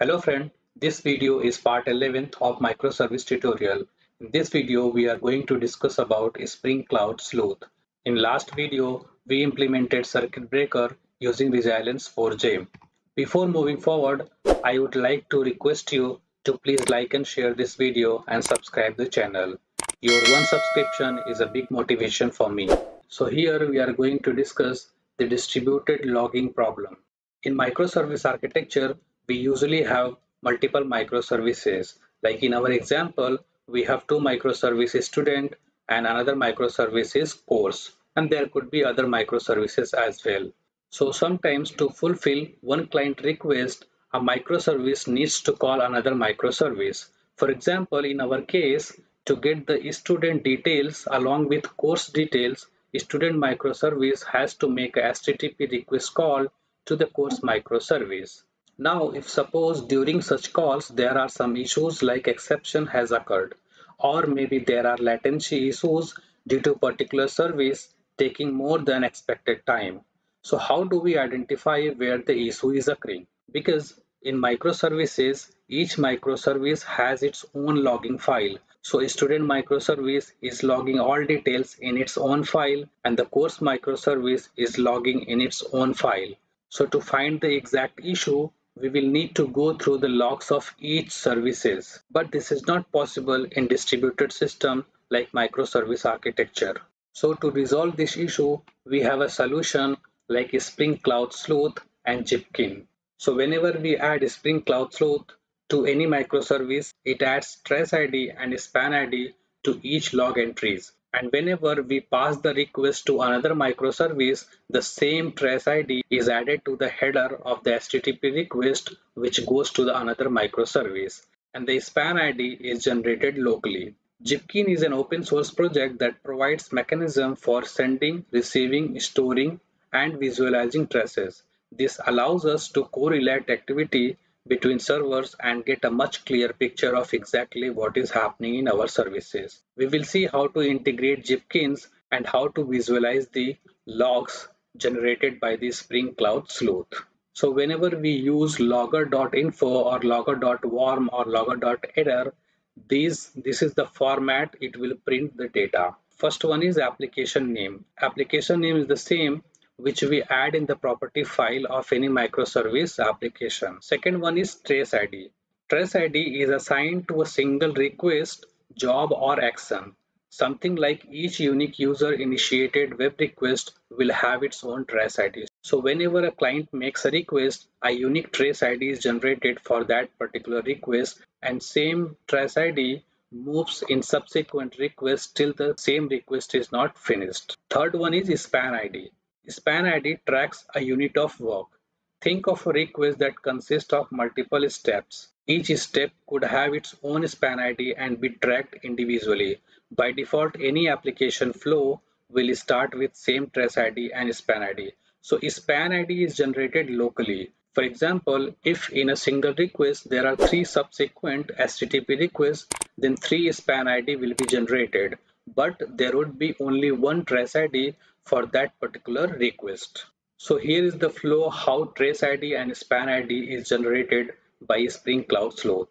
Hello friend, this video is part 11th of microservice tutorial. In this video, we are going to discuss about Spring Cloud Sleuth. In last video, we implemented circuit breaker using Resilience 4J. Before moving forward, I would like to request you to please like and share this video and subscribe the channel. Your one subscription is a big motivation for me. So here we are going to discuss the distributed logging problem. In microservice architecture, we usually have multiple microservices. Like in our example, we have two microservices student and another microservice is course. And there could be other microservices as well. So sometimes to fulfill one client request, a microservice needs to call another microservice. For example, in our case, to get the student details along with course details, student microservice has to make a HTTP request call to the course microservice. Now, if suppose during such calls there are some issues like exception has occurred, or maybe there are latency issues due to particular service taking more than expected time. So how do we identify where the issue is occurring? Because in microservices, each microservice has its own logging file. So a student microservice is logging all details in its own file and the course microservice is logging in its own file. So to find the exact issue, we will need to go through the logs of each services. But this is not possible in distributed system like microservice architecture. So to resolve this issue, we have a solution like Spring Cloud Sleuth and Zipkin. So whenever we add Spring Cloud Sleuth to any microservice, it adds trace ID and span ID to each log entries. And whenever we pass the request to another microservice, the same trace ID is added to the header of the HTTP request which goes to the another microservice. And the span ID is generated locally. Zipkin is an open source project that provides mechanism for sending, receiving, storing, and visualizing traces. This allows us to correlate activity between servers and get a much clearer picture of exactly what is happening in our services. We will see how to integrate Zipkins and how to visualize the logs generated by the Spring Cloud Sleuth. So whenever we use logger.info or logger.warm or logger.error, this is the format it will print the data. First one is application name. Application name is the same which we add in the property file of any microservice application. Second one is trace ID. Trace ID is assigned to a single request, job or action. Something like each unique user initiated web request will have its own trace ID. So whenever a client makes a request, a unique trace ID is generated for that particular request and same trace ID moves in subsequent requests till the same request is not finished. Third one is span ID. Span ID tracks a unit of work. Think of a request that consists of multiple steps. Each step could have its own span ID and be tracked individually. By default, any application flow will start with same trace ID and span ID. So span ID is generated locally. For example, if in a single request there are 3 subsequent HTTP requests, then 3 span ID will be generated. But there would be only one trace ID for that particular request. So here is the flow how trace ID and span ID is generated by Spring Cloud Sleuth.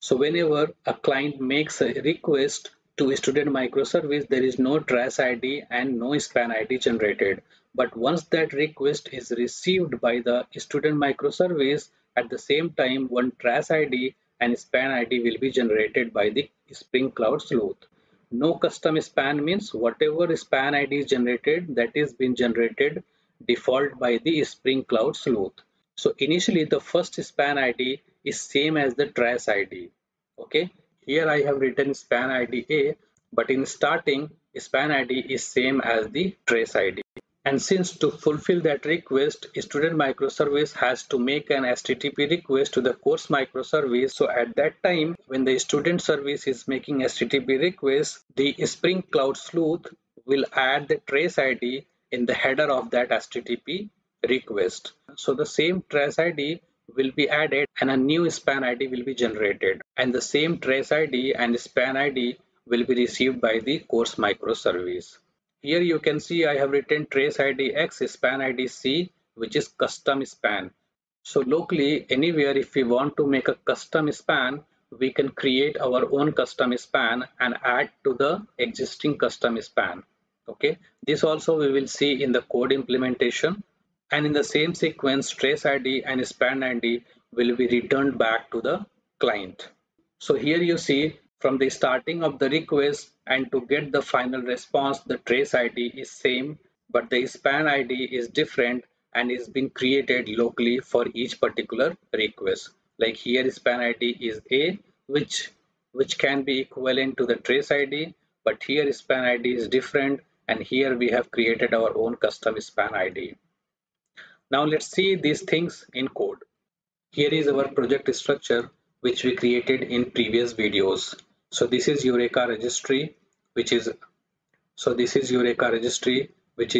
So whenever a client makes a request to a student microservice, there is no trace ID and no span ID generated. But once that request is received by the student microservice, at the same time one trace ID and span ID will be generated by the Spring Cloud Sleuth. No custom span means whatever span ID is generated, that is been generated default by the Spring Cloud Sleuth. So initially the first span ID is same as the trace ID. Okay, here I have written span ID A, but in starting span ID is same as the trace ID. And since to fulfill that request, student microservice has to make an HTTP request to the course microservice. So at that time, when the student service is making HTTP request, the Spring Cloud Sleuth will add the trace ID in the header of that HTTP request. So the same trace ID will be added and a new span ID will be generated. And the same trace ID and span ID will be received by the course microservice. Here you can see I have written trace ID X, span ID C, which is custom span. So locally, anywhere, if we want to make a custom span, we can create our own custom span and add to the existing custom span. Okay, this also we will see in the code implementation, and in the same sequence, trace ID and span ID will be returned back to the client. So here you see from the starting of the request and to get the final response, the trace ID is same, but the span ID is different and is being created locally for each particular request. Like here span ID is A, which can be equivalent to the trace ID, but here span ID is different, and here we have created our own custom span ID. Now let's see these things in code. Here is our project structure which we created in previous videos. So this is Eureka registry, which is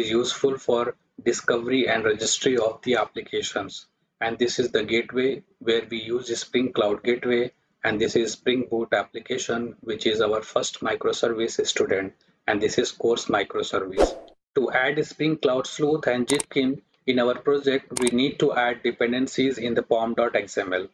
useful for discovery and registry of the applications. And this is the gateway where we use Spring Cloud Gateway, and this is Spring Boot application, which is our first microservice student, and this is course microservice. To add Spring Cloud Sleuth and Jitkin in our project, we need to add dependencies in the pom.xml.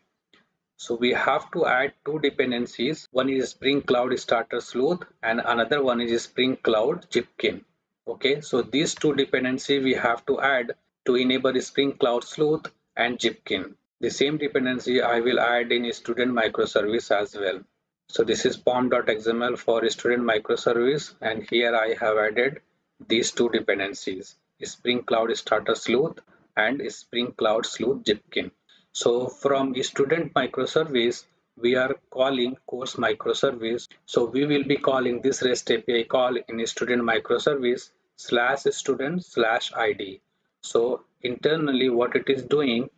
So we have to add two dependencies. One is Spring Cloud Starter Sleuth and another one is Spring Cloud Jitkin. Okay, so these two dependencies we have to add to enable Spring Cloud Sleuth and Jitkin. The same dependency I will add in student microservice as well. So this is pom.xml for student microservice, and here I have added these two dependencies, Spring Cloud Starter Sleuth and Spring Cloud Sleuth Jitkin. So from student microservice, we are calling course microservice. So we will be calling this REST API call in student microservice /student/id. So internally what it is doing,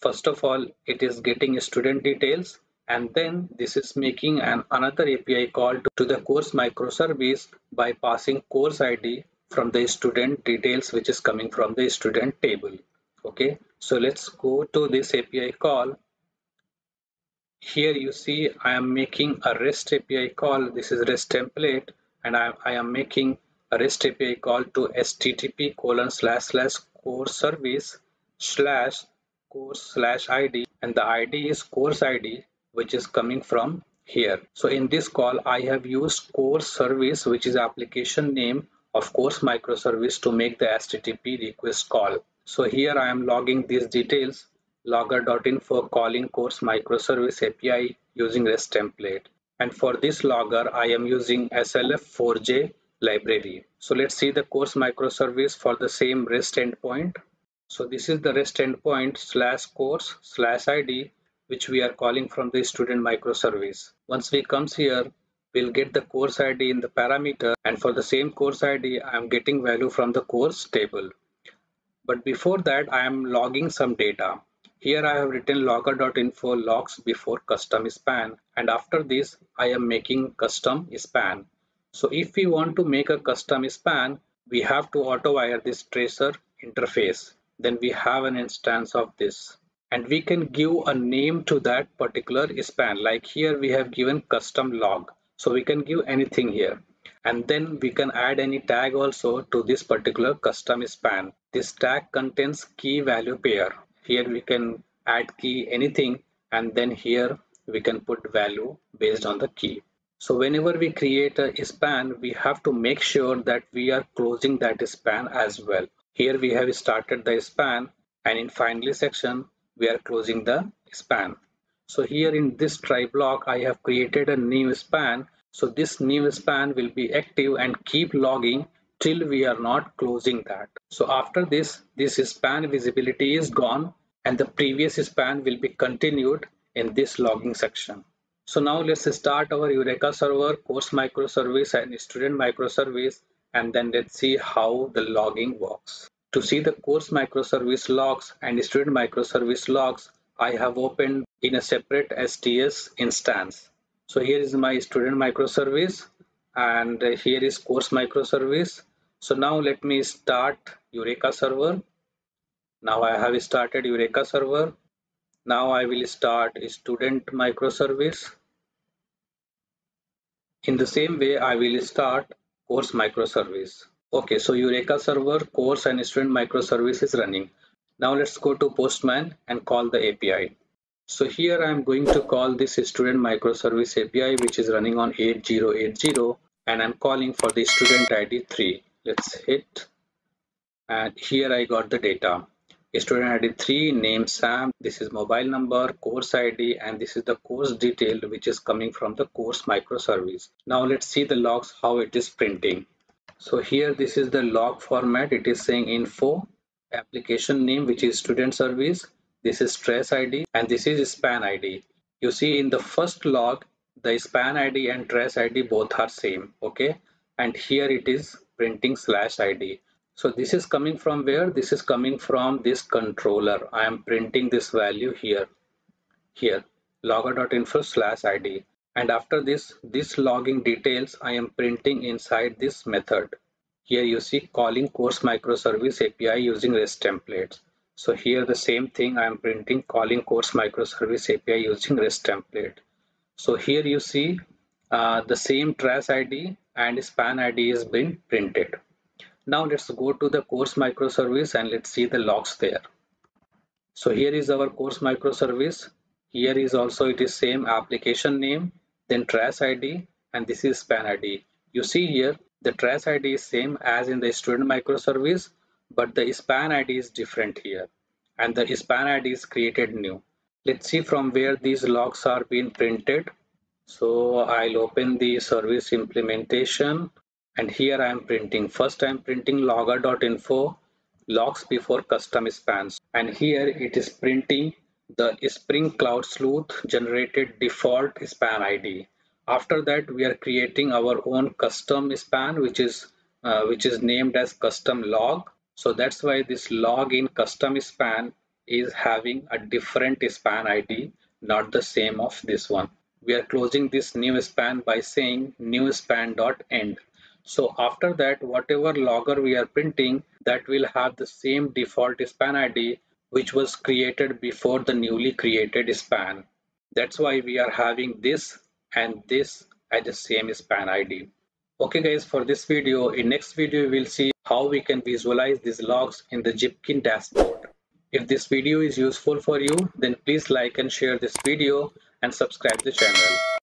first of all, it is getting student details, and then this is making another API call to the course microservice by passing course ID from the student details, which is coming from the student table. Okay, so let's go to this API call. Here you see I am making a REST API call. This is REST template, and I am making a REST API call to http://course service slash course slash ID, and the ID is course ID, which is coming from here. So in this call, I have used course service, which is application name of course microservice, to make the HTTP request call. So here I am logging these details, logger.info calling course microservice API using REST template. And for this logger, I am using SLF4J library. So let's see the course microservice for the same REST endpoint. So this is the REST endpoint /course/id, which we are calling from the student microservice. Once we comes here, we'll get the course ID in the parameter, and for the same course ID, I am getting value from the course table. But before that, I am logging some data. Here I have written logger.info logs before custom span, and after this I am making custom span. So if we want to make a custom span, we have to auto wire this tracer interface. Then we have an instance of this, and we can give a name to that particular span. Like here we have given custom log, so we can give anything here, and then we can add any tag also to this particular custom span. This tag contains key value pair. Here we can add key anything, and then here we can put value based on the key. So whenever we create a span, we have to make sure that we are closing that span as well. Here we have started the span, and in finally section we are closing the span. So here in this try block, I have created a new span. So this new span will be active and keep logging till we are not closing that. So after this span visibility is gone, and the previous span will be continued in this logging section. So now let's start our Eureka server, course microservice and student microservice, and then let's see how the logging works. To see the course microservice logs and student microservice logs, I have opened in a separate STS instance. So here is my student microservice, and here is course microservice. So now let me start Eureka server. Now I have started Eureka server. Now I will start student microservice. In the same way, I will start course microservice. Okay, so Eureka server, course and student microservice is running. Now let's go to Postman and call the API. So here I'm going to call this student microservice API, which is running on 8080, and I'm calling for the student ID 3. Let's hit, and here I got the data. Student ID 3, name Sam, this is mobile number, course ID, and this is the course detail which is coming from the course microservice. Now let's see the logs, how it is printing. So here this is the log format. It is saying info, application name, which is student service. This is trace ID and this is span ID. You see in the first log, the span ID and trace ID both are same. Okay. And here it is printing /ID. So this is coming from where? This is coming from this controller. I am printing this value here logger.info/id, and after this logging details I am printing inside this method. Here you see calling course microservice API using REST templates. So here the same thing, I am printing calling course microservice API using REST template. So here you see the same trace ID and span ID is been printed. Now let's go to the course microservice and let's see the logs there. So here is our course microservice. Here is also it is same application name, then trace ID, and this is span ID. You see here the trace ID is same as in the student microservice, but the span ID is different here, and the span ID is created new. Let's see from where these logs are being printed. So I'll open the service implementation, and here I am printing. First I am printing logger.info logs before custom spans, and here it is printing the Spring Cloud Sleuth generated default span ID. After that we are creating our own custom span which is named as custom log. So that's why this log in custom span is having a different span ID, not the same of this one. We are closing this new span by saying new span.end. So after that, whatever logger we are printing, that will have the same default span ID which was created before the newly created span. That's why we are having this and this as the same span ID. Okay guys, for this video, in next video we will see how we can visualize these logs in the Jipkin dashboard. If this video is useful for you, then please like and share this video and subscribe the channel.